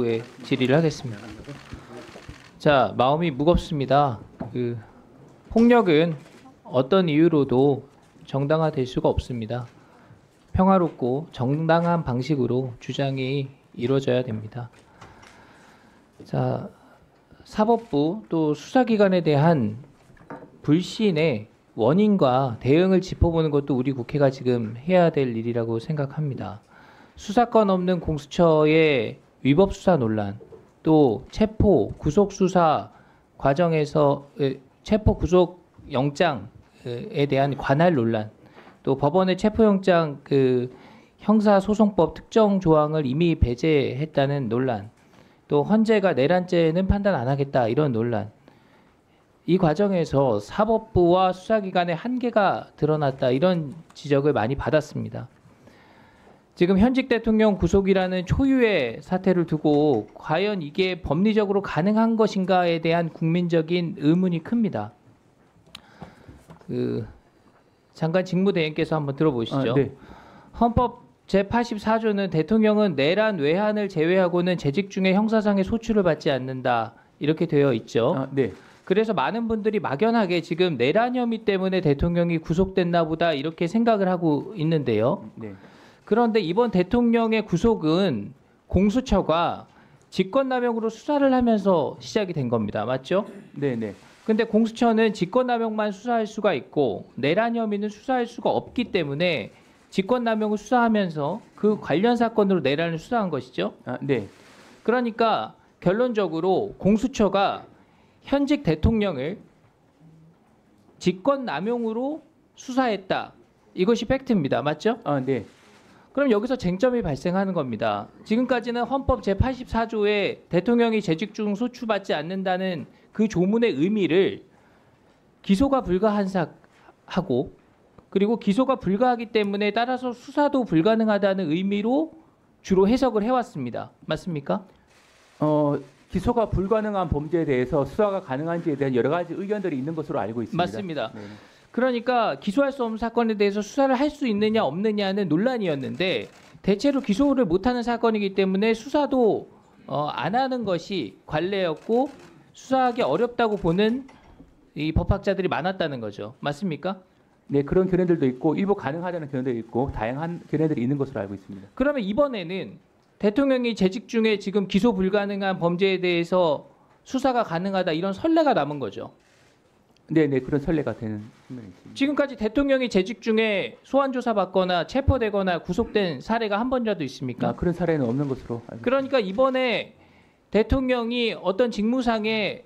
에 질의를 하겠습니다. 자, 마음이 무겁습니다. 폭력은 어떤 이유로도 정당화될 수가 없습니다. 평화롭고 정당한 방식으로 주장이 이루어져야 됩니다. 자, 사법부 또 수사기관에 대한 불신의 원인과 대응을 짚어보는 것도 우리 국회가 지금 해야 될 일이라고 생각합니다. 수사권 없는 공수처의 위법 수사 논란, 또 체포 구속 수사 과정에서 체포 구속 영장에 대한 관할 논란, 또 법원의 체포영장 형사소송법 특정 조항을 이미 배제했다는 논란, 또 헌재가 내란죄는 판단 안 하겠다 이런 논란. 이 과정에서 사법부와 수사기관의 한계가 드러났다 이런 지적을 많이 받았습니다. 지금 현직 대통령 구속이라는 초유의 사태를 두고 과연 이게 법리적으로 가능한 것인가에 대한 국민적인 의문이 큽니다. 장관 직무대행께서 한번 들어보시죠. 네. 헌법 제84조는 대통령은 내란 외환을 제외하고는 재직 중에 형사상의 소출을 받지 않는다 이렇게 되어 있죠. 네. 그래서 많은 분들이 막연하게 지금 내란 혐의 때문에 대통령이 구속됐나 보다 이렇게 생각을 하고 있는데요. 네. 그런데 이번 대통령의 구속은 공수처가 직권남용으로 수사를 하면서 시작이 된 겁니다. 맞죠? 네, 네. 근데 공수처는 직권남용만 수사할 수가 있고 내란 혐의는 수사할 수가 없기 때문에 직권남용을 수사하면서 그 관련 사건으로 내란을 수사한 것이죠. 네. 그러니까 결론적으로 공수처가 현직 대통령을 직권남용으로 수사했다. 이것이 팩트입니다. 맞죠? 네. 그럼 여기서 쟁점이 발생하는 겁니다. 지금까지는 헌법 제84조에 대통령이 재직 중 소추받지 않는다는 그 조문의 의미를 기소가 불가한 사하고 그리고 기소가 불가하기 때문에 따라서 수사도 불가능하다는 의미로 주로 해석을 해왔습니다. 맞습니까? 기소가 불가능한 범죄에 대해서 수사가 가능한지에 대한 여러 가지 의견들이 있는 것으로 알고 있습니다. 맞습니다. 네. 그러니까 기소할 수 없는 사건에 대해서 수사를 할 수 있느냐 없느냐는 논란이었는데 대체로 기소를 못하는 사건이기 때문에 수사도 안 하는 것이 관례였고 수사하기 어렵다고 보는 이 법학자들이 많았다는 거죠. 맞습니까? 네, 그런 견해들도 있고 일부 가능하다는 견해도 있고 다양한 견해들이 있는 것으로 알고 있습니다. 그러면 이번에는 대통령이 재직 중에 지금 기소 불가능한 범죄에 대해서 수사가 가능하다 이런 선례가 남은 거죠. 네, 네, 그런 선례가 되는 측면이 있습니다. 지금까지 대통령이 재직 중에 소환 조사 받거나 체포되거나 구속된 사례가 한 번이라도 있습니까? 그런 사례는 없는 것으로 알고 그러니까 이번에 대통령이 어떤 직무상에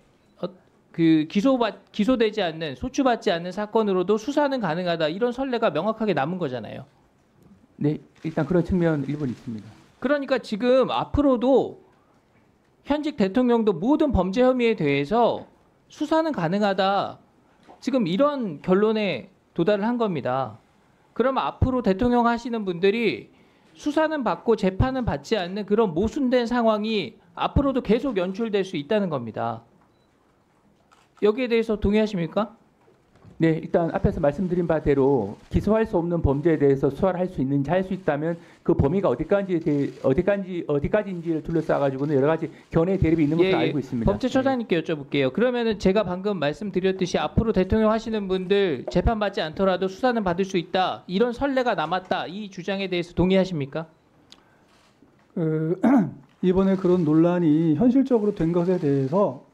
기소되지 않는 소추받지 않는 사건으로도 수사는 가능하다 이런 선례가 명확하게 남은 거잖아요. 네, 일단 그런 측면 일부는 있습니다. 그러니까 지금 앞으로도 현직 대통령도 모든 범죄 혐의에 대해서 수사는 가능하다. 지금 이런 결론에 도달을 한 겁니다. 그러면 앞으로 대통령 하시는 분들이 수사는 받고 재판은 받지 않는 그런 모순된 상황이 앞으로도 계속 연출될 수 있다는 겁니다. 여기에 대해서 동의하십니까? 네, 일단 앞에서 말씀드린 바대로 기소할 수 없는 범죄에 대해서 수사를 할 수 있는지 할 수 있다면 그 범위가 어디까지인지를 둘러싸가지고는 여러 가지 견해 대립이 있는 것으로 알고 있습니다. 법제처장님께 여쭤볼게요. 그러면은 제가 방금 말씀드렸듯이 앞으로 대통령 하시는 분들 재판받지 않더라도 수사는 받을 수 있다. 이런 선례가 남았다. 이 주장에 대해서 동의하십니까? 이번에 그런 논란이 현실적으로 된 것에 대해서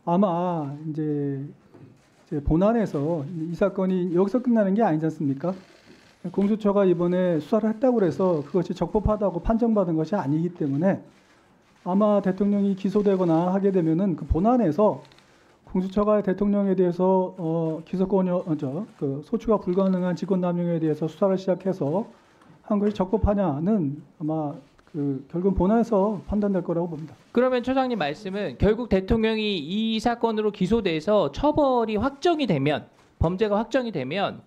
아마 이제 본안에서 이 사건이 여기서 끝나는 게 아니지 않습니까? 공수처가 이번에 수사를 했다고 해서 그것이 적법하다고 판정받은 것이 아니기 때문에 아마 대통령이 기소되거나 하게 되면은 그 본안에서 공수처가 대통령에 대해서 소추가 불가능한 직권남용에 대해서 수사를 시작해서 한 것이 적법하냐는 아마 결국 본안에서 판단될 거라고 봅니다. 그러면 처장님 말씀은 결국 대통령이 이 사건으로 기소돼서 처벌이 확정이 되면 범죄가 확정이 되면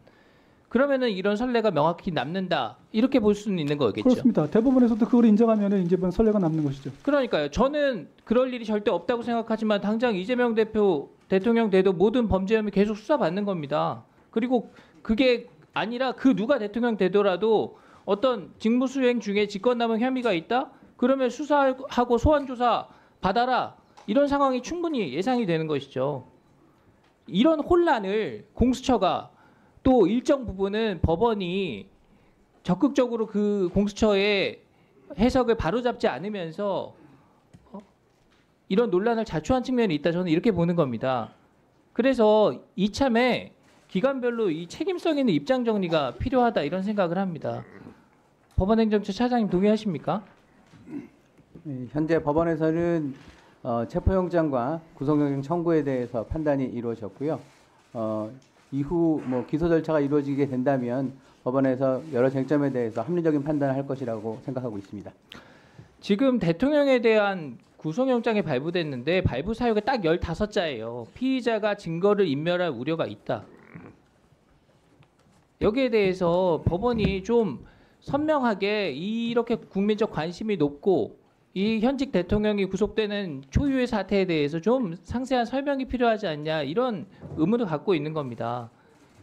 그러면은 이런 선례가 명확히 남는다 이렇게 볼 수는 있는 거겠죠. 그렇습니다. 대법원에서도 그걸 인정하면 이제 선례가 남는 것이죠. 그러니까요. 저는 그럴 일이 절대 없다고 생각하지만 당장 이재명 대통령 돼도 모든 범죄 혐의 계속 수사받는 겁니다. 그리고 그게 아니라 그 누가 대통령 되더라도 어떤 직무수행 중에 직권남용 혐의가 있다? 그러면 수사하고 소환 조사 받아라. 이런 상황이 충분히 예상이 되는 것이죠. 이런 혼란을 공수처가 또 일정 부분은 법원이 적극적으로 그 공수처의 해석을 바로잡지 않으면서 이런 논란을 자초한 측면이 있다. 저는 이렇게 보는 겁니다. 그래서 이참에 기관별로 이 책임성 있는 입장 정리가 필요하다 이런 생각을 합니다. 법원행정처 차장님 동의하십니까? 네, 현재 법원에서는 체포영장과 구속영장 청구에 대해서 판단이 이루어졌고요. 이후 뭐 기소 절차가 이루어지게 된다면 법원에서 여러 쟁점에 대해서 합리적인 판단을 할 것이라고 생각하고 있습니다. 지금 대통령에 대한 구속영장이 발부됐는데 발부 사유가 딱 15자예요. 피의자가 증거를 인멸할 우려가 있다. 여기에 대해서 법원이 좀 선명하게 이렇게 국민적 관심이 높고 이 현직 대통령이 구속되는 초유의 사태에 대해서 좀 상세한 설명이 필요하지 않냐 이런 의문을 갖고 있는 겁니다.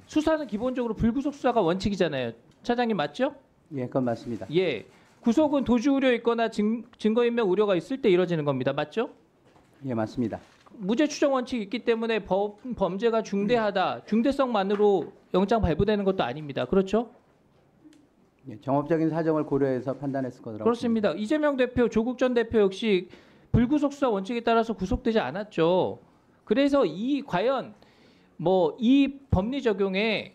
수사는 기본적으로 불구속 수사가 원칙이잖아요. 차장님 맞죠? 예, 그건 맞습니다. 예. 구속은 도주 우려 있거나 증거인멸 우려가 있을 때 이뤄지는 겁니다. 맞죠? 예, 맞습니다. 무죄 추정 원칙이 있기 때문에 범죄가 중대하다. 중대성만으로 영장 발부되는 것도 아닙니다. 그렇죠? 예, 정업적인 사정을 고려해서 판단했을 거라고 그렇습니다. 이재명 대표, 조국 전 대표 역시 불구속 수사 원칙에 따라서 구속되지 않았죠. 그래서 과연 뭐 이 법리 적용에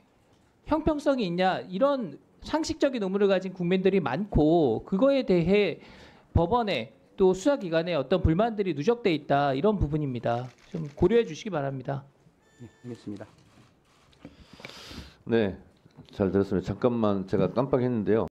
형평성이 있냐 이런 상식적인 의무를 가진 국민들이 많고 그거에 대해 법원에 또 수사기관에 어떤 불만들이 누적돼 있다 이런 부분입니다. 좀 고려해 주시기 바랍니다. 예, 알겠습니다. 네, 잘 들었습니다. 잠깐만 제가 깜빡했는데요.